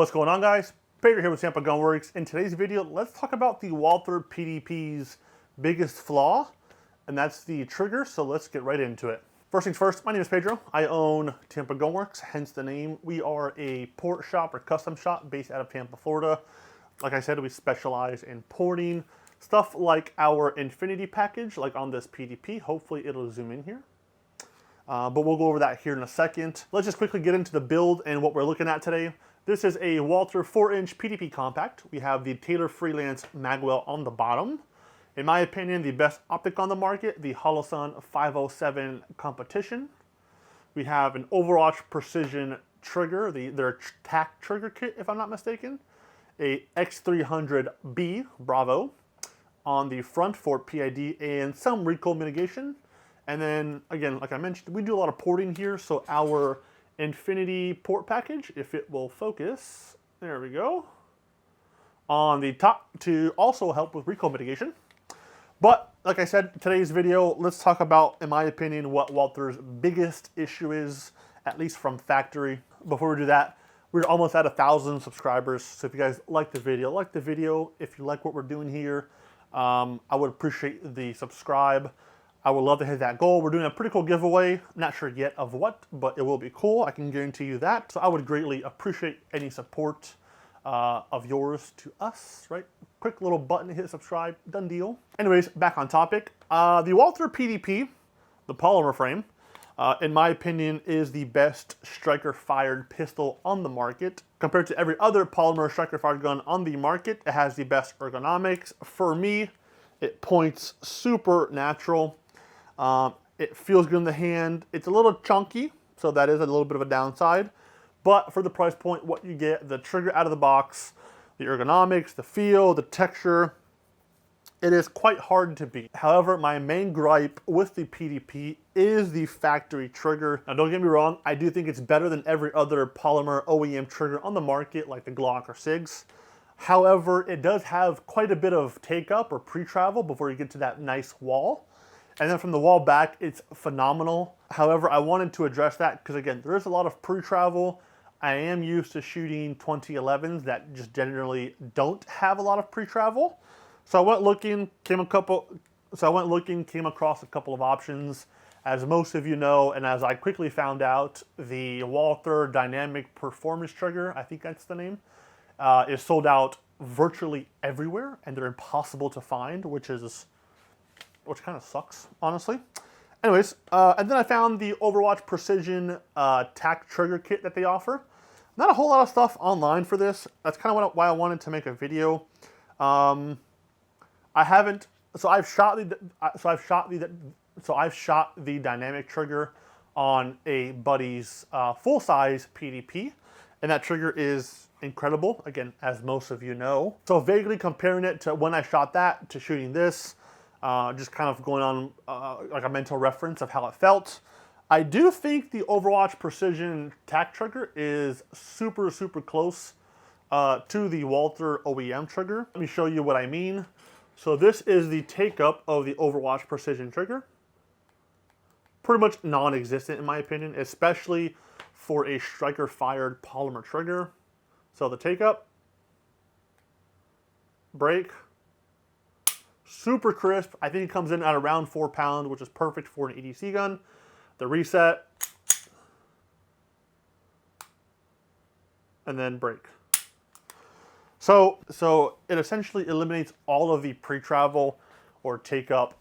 What's going on, guys? Pedro here with Tampa Gunworks. In today's video, let's talk about the Walther PDP's biggest flaw, and that's the trigger, so let's get right into it. First things first, my name is Pedro. I own Tampa Gunworks, hence the name. We are a port shop or custom shop based out of Tampa, Florida. Like I said, we specialize in porting stuff like our Infinity package, like on this PDP. Hopefully it'll zoom in here. But we'll go over that here in a second. Let's just quickly get into the build and what we're looking at today. This is a Walther 4-inch PDP compact. We have the Taylor Freelance magwell on the bottom. In my opinion, the best optic on the market, the Holosun 507 competition. We have an Overwatch precision trigger, their TAC trigger kit, if I'm not mistaken. A X300B Bravo on the front for PID and some recoil mitigation. And then, again, like I mentioned, we do a lot of porting here, so our Infinity port package, if it will focus, there we go, on the top to also help with recoil mitigation. But, like I said, today's video, let's talk about, in my opinion, what Walther's biggest issue is, at least from factory. Before we do that, we're almost at 1,000 subscribers, so if you guys like the video, like the video. If you like what we're doing here, I would appreciate the subscribe. I would love to hit that goal. We're doing a pretty cool giveaway. Not sure yet of what, but it will be cool. I can guarantee you that. So I would greatly appreciate any support of yours to us, right? Quick little button to hit subscribe, done deal. Anyways, back on topic. The Walther PDP, the polymer frame, in my opinion, is the best striker-fired pistol on the market. Compared to every other polymer striker-fired gun on the market, it has the best ergonomics. For me, it points super natural. It feels good in the hand. It's a little chunky, so that is a little bit of a downside. But for the price point, what you get, the trigger out of the box, the ergonomics, the feel, the texture, it is quite hard to beat. However, my main gripe with the PDP is the factory trigger. Now, don't get me wrong, I do think it's better than every other polymer OEM trigger on the market, like the Glock or SIGs. However, it does have quite a bit of take-up or pre-travel before you get to that nice wall. And then from the wall back, it's phenomenal. However, I wanted to address that because, again, there is a lot of pre-travel. I am used to shooting 2011s that just generally don't have a lot of pre-travel. So I went looking, came across a couple of options. As most of you know, and as I quickly found out, the Walther Dynamic Performance Trigger, I think that's the name, is sold out virtually everywhere, and they're impossible to find, which kind of sucks, honestly. Anyways, and then I found the Overwatch Precision TAC trigger kit that they offer. Not a whole lot of stuff online for this. That's kind of why I wanted to make a video. I've shot the dynamic trigger on a buddy's full-size PDP, and that trigger is incredible, again, as most of you know. So vaguely comparing it to when I shot that to shooting this, just kind of going on like a mental reference of how it felt. I do think the Overwatch Precision TAC trigger is super, super close to the Walther OEM trigger. Let me show you what I mean. So this is the take-up of the Overwatch Precision trigger. Pretty much non-existent in my opinion, especially for a striker-fired polymer trigger. So the take-up, break, super crisp. I think it comes in at around 4 pounds, which is perfect for an EDC gun. The reset, and then break. So it essentially eliminates all of the pre-travel or take-up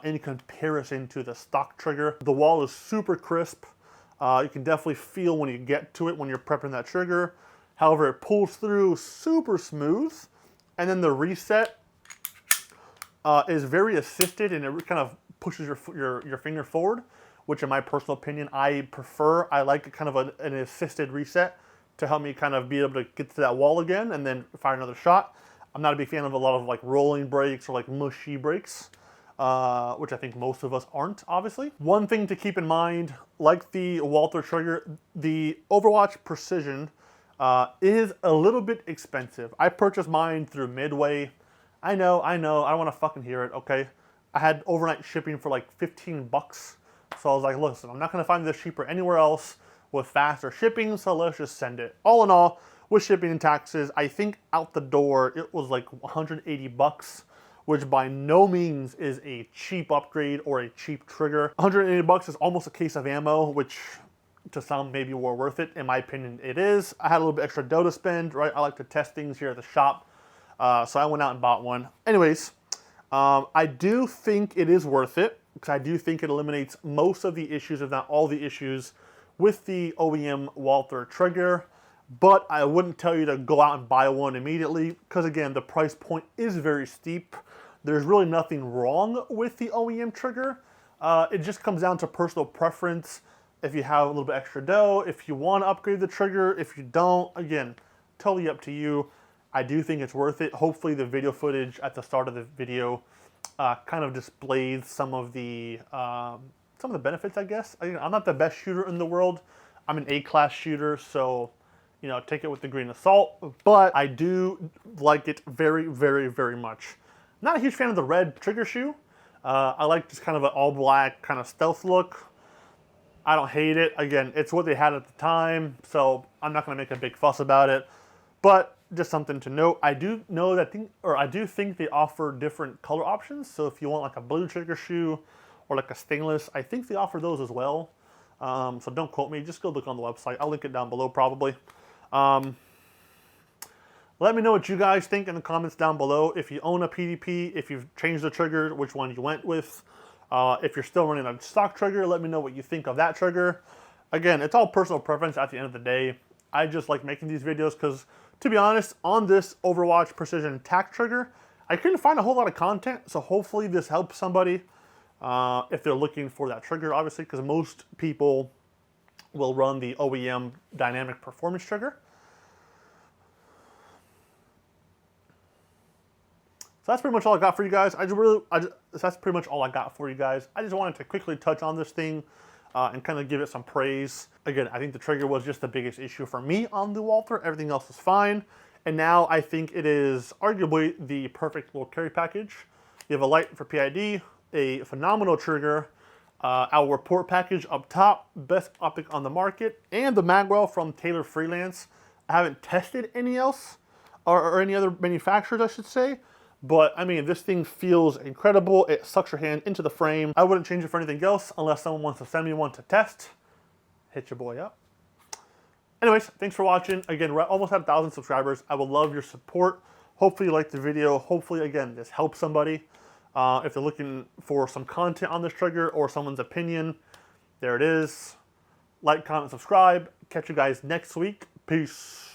in comparison to the stock trigger. The wall is super crisp. You can definitely feel when you get to it when you're prepping that trigger. However, it pulls through super smooth, and then the reset is very assisted, and it kind of pushes your finger forward, which in my personal opinion, I prefer. I like kind of an assisted reset to help me kind of be able to get to that wall again and then fire another shot. I'm not a big fan of a lot of like rolling brakes or like mushy brakes, which I think most of us aren't, obviously. One thing to keep in mind, like the Walther trigger, the Overwatch Precision is a little bit expensive. I purchased mine through Midway. I know, I don't want to fucking hear it, okay? I had overnight shipping for like 15 bucks. So I was like, listen, I'm not going to find this cheaper anywhere else with faster shipping, so let's just send it. All in all, with shipping and taxes. I think out the door it was like 180 bucks, which by no means is a cheap upgrade or a cheap trigger. 180 bucks is almost a case of ammo, which to some maybe were worth it. In my opinion, it is. I had a little bit extra dough to spend, right? I like to test things here at the shop. So I went out and bought one. Anyways, I do think it is worth it because I do think it eliminates most of the issues, if not all the issues, with the OEM Walther trigger. But I wouldn't tell you to go out and buy one immediately because, again, the price point is very steep. There's really nothing wrong with the OEM trigger. It just comes down to personal preference. If you have a little bit extra dough, if you want to upgrade the trigger, if you don't, again, totally up to you. I do think it's worth it. Hopefully the video footage at the start of the video kind of displays some of the benefits, I guess. I'm not the best shooter in the world. I'm an A-class shooter, so, you know, take it with a grain of salt. But I do like it very, very, very much. Not a huge fan of the red trigger shoe. I like just kind of an all-black kind of stealth look. I don't hate it. Again, it's what they had at the time, so I'm not going to make a big fuss about it. But just something to note. I do know that I do think they offer different color options. So if you want like a blue trigger shoe or like a stainless, I think they offer those as well. So don't quote me. Just go look on the website. I'll link it down below probably. Let me know what you guys think in the comments down below. If you own a PDP, if you've changed the trigger, which one you went with. If you're still running a stock trigger, let me know what you think of that trigger. Again, it's all personal preference at the end of the day. I just like making these videos because, to be honest, on this Overwatch Precision TAC trigger, I couldn't find a whole lot of content, so hopefully this helps somebody if they're looking for that trigger, obviously, because most people will run the OEM Dynamic Performance trigger. So that's pretty much all I got for you guys. That's pretty much all I got for you guys. I just wanted to quickly touch on this thing and kind of give it some praise. Again, I think the trigger was just the biggest issue for me on the Walther. Everything else is fine. And now I think it is arguably the perfect little carry package. You have a light for PID, a phenomenal trigger, our report package up top, best optic on the market, and the magwell from Taylor Freelance. I haven't tested any else, or any other manufacturers, I should say. But, I mean, this thing feels incredible. It sucks your hand into the frame. I wouldn't change it for anything else unless someone wants to send me one to test. Hit your boy up. Anyways, thanks for watching. Again, we're almost at 1,000 subscribers. I would love your support. Hopefully you liked the video. Hopefully, again, this helps somebody. If they're looking for some content on this trigger or someone's opinion, there it is. Like, comment, subscribe. Catch you guys next week. Peace.